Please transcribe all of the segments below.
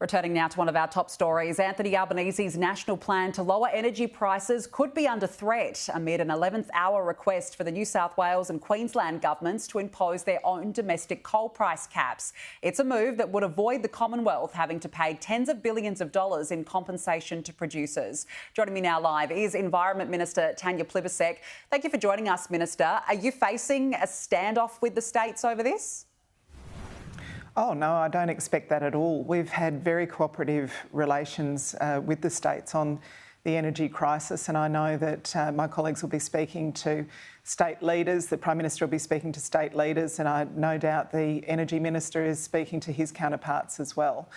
Returning now to one of our top stories, Anthony Albanese's national plan to lower energy prices could be under threat amid an 11th hour request for the New South Wales and Queensland governments to impose their own domestic coal price caps. It's a move that would avoid the Commonwealth having to pay tens of billions of dollars in compensation to producers. Joining me now live is Environment Minister Tanya Plibersek. Thank you for joining us, Minister. Are you facing a standoff with the states over this? Oh, no, I don't expect that at all. We've had very cooperative relations with the states on the energy crisis, and I know that my colleagues will be speaking to state leaders, the Prime Minister will be speaking to state leaders, and I no doubt the Energy Minister is speaking to his counterparts as well.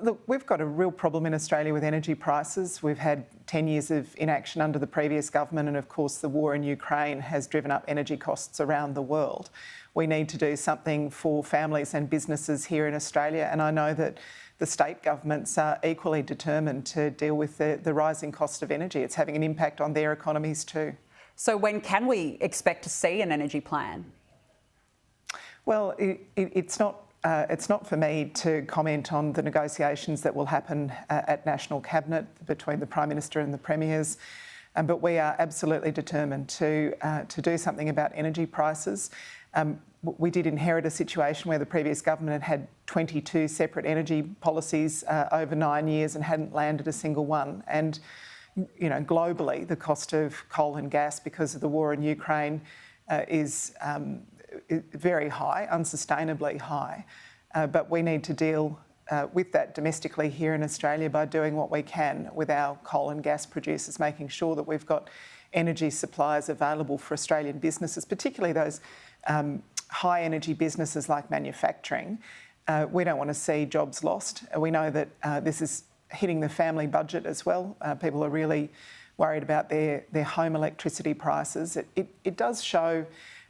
Look, we've got a real problem in Australia with energy prices. We've had 10 years of inaction under the previous government, and of course the war in Ukraine has driven up energy costs around the world. We need to do something for families and businesses here in Australia, and I know that the state governments are equally determined to deal with the rising cost of energy. It's having an impact on their economies too. So when can we expect to see an energy plan? Well, it's not for me to comment on the negotiations that will happen at National Cabinet between the Prime Minister and the Premiers, but we are absolutely determined to do something about energy prices. We did inherit a situation where the previous government had 22 separate energy policies over 9 years and hadn't landed a single one. And, you know, globally, the cost of coal and gas because of the war in Ukraine is very high, unsustainably high. But we need to deal with that domestically here in Australia by doing what we can with our coal and gas producers, making sure that we've got energy supplies available for Australian businesses, particularly those high energy businesses like manufacturing. We don't want to see jobs lost. We know that this is hitting the family budget as well. People are really worried about their home electricity prices. It does show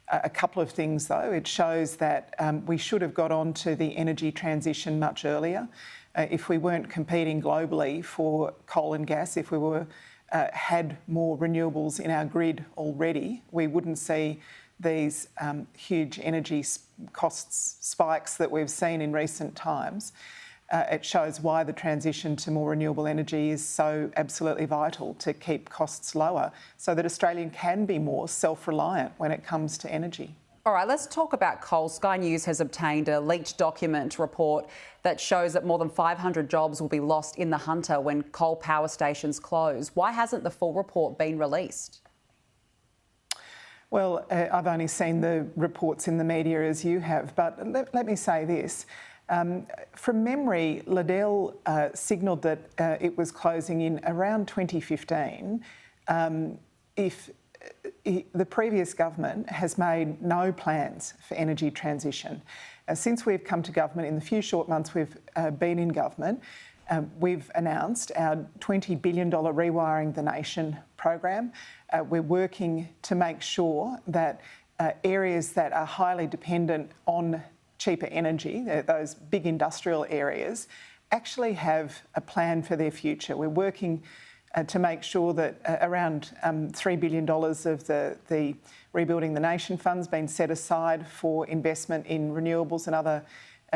a couple of things though. It shows that we should have got on to the energy transition much earlier. If we weren't competing globally for coal and gas, if we were had more renewables in our grid already, we wouldn't see these huge energy costs spikes that we've seen in recent times. It shows why the transition to more renewable energy is so absolutely vital to keep costs lower so that Australia can be more self-reliant when it comes to energy. All right, let's talk about coal. Sky News has obtained a leaked document report that shows that more than 500 jobs will be lost in the Hunter when coal power stations close. Why hasn't the full report been released? Well, I've only seen the reports in the media as you have, but let me say this. From memory, Liddell signalled that it was closing in around 2015. If the previous government has made no plans for energy transition. Since we've come to government, in the few short months we've been in government, we've announced our $20 billion Rewiring the Nation program. We're working to make sure that areas that are highly dependent on cheaper energy, those big industrial areas, actually have a plan for their future. We're working to make sure that around $3 billion of the Rebuilding the Nation fund's been set aside for investment in renewables and other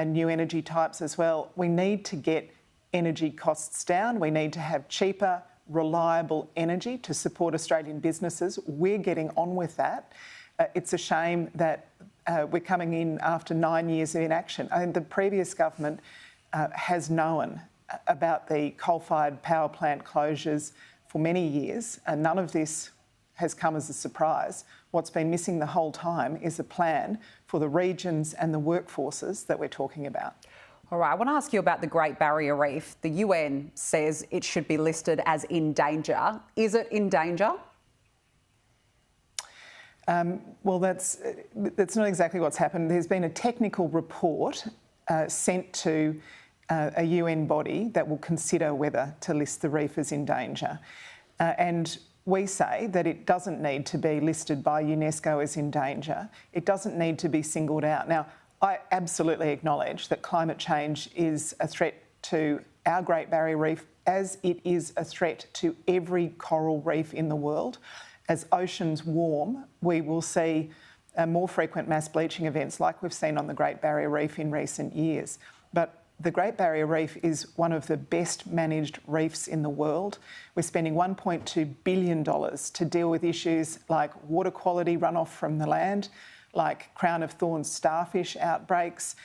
new energy types as well. We need to get energy costs down. We need to have cheaper, reliable energy to support Australian businesses. We're getting on with that. It's a shame that we're coming in after 9 years of inaction. I think the previous government has known about the coal-fired power plant closures for many years, and none of this has come as a surprise. What's been missing the whole time is a plan for the regions and the workforces that we're talking about. All right, I want to ask you about the Great Barrier Reef. The UN says it should be listed as in danger. Is it in danger? Well, that's not exactly what's happened. There's been a technical report sent to a UN body that will consider whether to list the reef as in danger. And we say that it doesn't need to be listed by UNESCO as in danger. It doesn't need to be singled out. Now, I absolutely acknowledge that climate change is a threat to our Great Barrier Reef, as it is a threat to every coral reef in the world. As oceans warm, we will see more frequent mass bleaching events like we've seen on the Great Barrier Reef in recent years. But the Great Barrier Reef is one of the best managed reefs in the world. We're spending $1.2 billion to deal with issues like water quality runoff from the land, like crown of thorns starfish outbreaks,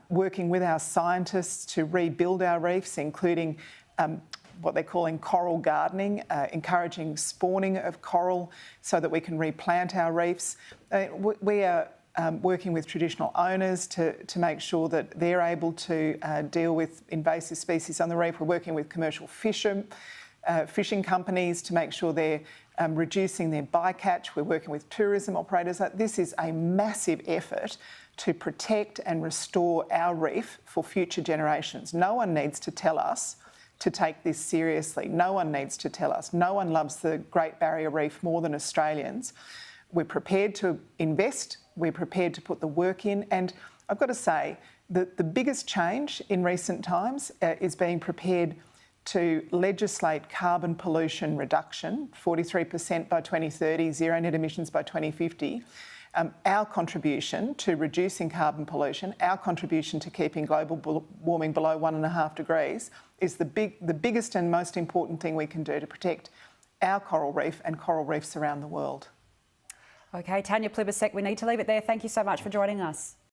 working with our scientists to rebuild our reefs, including what they're calling coral gardening, encouraging spawning of coral so that we can replant our reefs. We are working with traditional owners to make sure that they're able to deal with invasive species on the reef. We're working with commercial fishing companies to make sure they're reducing their bycatch. We're working with tourism operators. This is a massive effort to protect and restore our reef for future generations. No one needs to tell us to take this seriously. No one needs to tell us. No one loves the Great Barrier Reef more than Australians. We're prepared to invest, we're prepared to put the work in, and I've got to say that the biggest change in recent times is being prepared to legislate carbon pollution reduction, 43% by 2030, zero net emissions by 2050. Our contribution to reducing carbon pollution, our contribution to keeping global warming below 1.5 degrees is the biggest and most important thing we can do to protect our coral reef and coral reefs around the world. Okay, Tanya Plibersek, we need to leave it there. Thank you so much for joining us.